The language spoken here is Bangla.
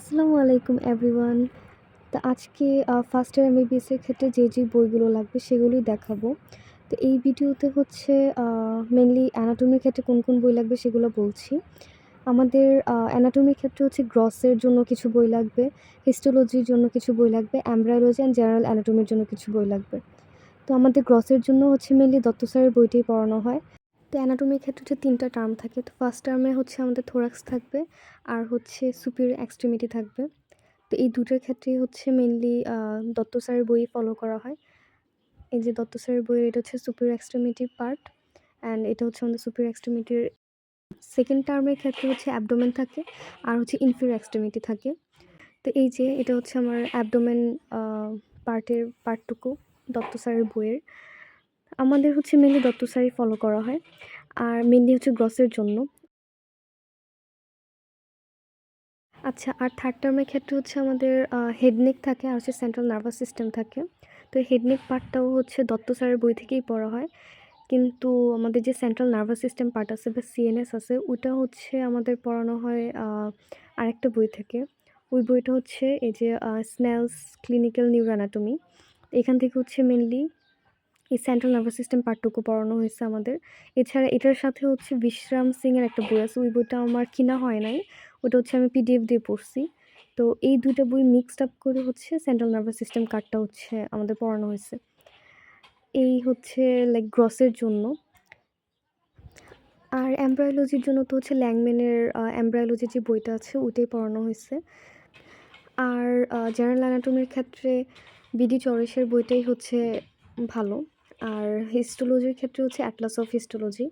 আসসালামু আলাইকুম এভরিওয়ান। তো আজকে ফার্স্ট ইয়ার এমবিবিএস এর ক্ষেত্রে যে বইগুলো লাগবে সেগুলোই দেখাবো। তো এই ভিডিওতে হচ্ছে মেইনলি অ্যানাটমির ক্ষেত্রে কোন বই লাগবে সেগুলো বলছি। আমাদের অ্যানাটমির ক্ষেত্রে হচ্ছে গ্রসের জন্য কিছু বই লাগবে, হিস্টোলজির জন্য কিছু বই লাগবে, এমব্রায়োলজি অ্যান্ড জেনারেল অ্যানাটমির জন্য কিছু বই লাগবে। তো আমাদের গ্রসের জন্য হচ্ছে মেইনলি দত্ত স্যারের বইটাই পড়ানো হয়। তো অ্যানাটমির ক্ষেত্রে হচ্ছে 3টা টার্ম থাকে। তো ফার্স্ট টার্মে হচ্ছে আমাদের থোরাক্স থাকবে আর হচ্ছে সুপিরিয়র এক্সট্রিমিটি থাকবে। তো এই দুটোর ক্ষেত্রেই হচ্ছে মেইনলি দত্ত স্যারের বই ফলো করা হয়। এই যে দত্ত স্যারের বইয়ের এটা হচ্ছে সুপিরিয়র এক্সট্রিমিটি পার্ট অ্যান্ড এটা হচ্ছে আমাদের সুপিরিয়র এক্সট্রিমিটির সেকেন্ড টার্মের ক্ষেত্রে হচ্ছে অ্যাবডোমেন থাকে আর হচ্ছে ইনফিরিয়র এক্সট্রিমিটি থাকে। তো এই যে এটা হচ্ছে আমার অ্যাবডোমেন পার্টটুকু দত্ত স্যারের বইয়ের। আমাদের হচ্ছে মেইনলি দত্ত স্যারই ফলো করা হয় আর মেইনলি হচ্ছে গ্রসের জন্য। আচ্ছা, আর থার্ড টার্মের ক্ষেত্রে হচ্ছে আমাদের হেড নেক থাকে আর হচ্ছে সেন্ট্রাল নার্ভাস সিস্টেম থাকে। তো হেড নেক পার্টটাও হচ্ছে দত্ত স্যারের বই থেকেই পড়া হয়, কিন্তু আমাদের যে সেন্ট্রাল নার্ভাস সিস্টেম পার্ট আছে বা সিএনএস আছে ওটা হচ্ছে আমাদের পড়ানো হয় আরেকটা বই থেকে। ওই বইটা হচ্ছে এই যে স্নেলস ক্লিনিক্যাল নিউরোঅ্যানাটমি। এখান থেকে হচ্ছে মেনলি এই সেন্ট্রাল নার্ভাস সিস্টেম পার্টটুকু পড়ানো হয়েছে আমাদের। এছাড়া এটার সাথে হচ্ছে বিশ্রাম সিংয়ের একটা বই আছে, ওই বইটা আমার কিনা হয় নাই, ওটা হচ্ছে আমি পিডিএফ দিয়ে পড়ছি। তো এই দুইটা বই মিক্সড আপ করে হচ্ছে সেন্ট্রাল নার্ভাস সিস্টেম কার্ডটা হচ্ছে আমাদের পড়ানো হয়েছে। এই হচ্ছে লাইক গ্রসের জন্য। আর এমব্রায়োলজির জন্য তো হচ্ছে ল্যাংম্যানের এমব্রায়োলজির যে বইটা আছে ওইটাই পড়ানো হয়েছে। আর জেনারেল অ্যানাটমির ক্ষেত্রে বিডি চরেশের বইটাই হচ্ছে ভালো। আর হিস্টোলজির ক্ষেত্রে হচ্ছে অ্যাটলাস অফ হিস্টোলজি।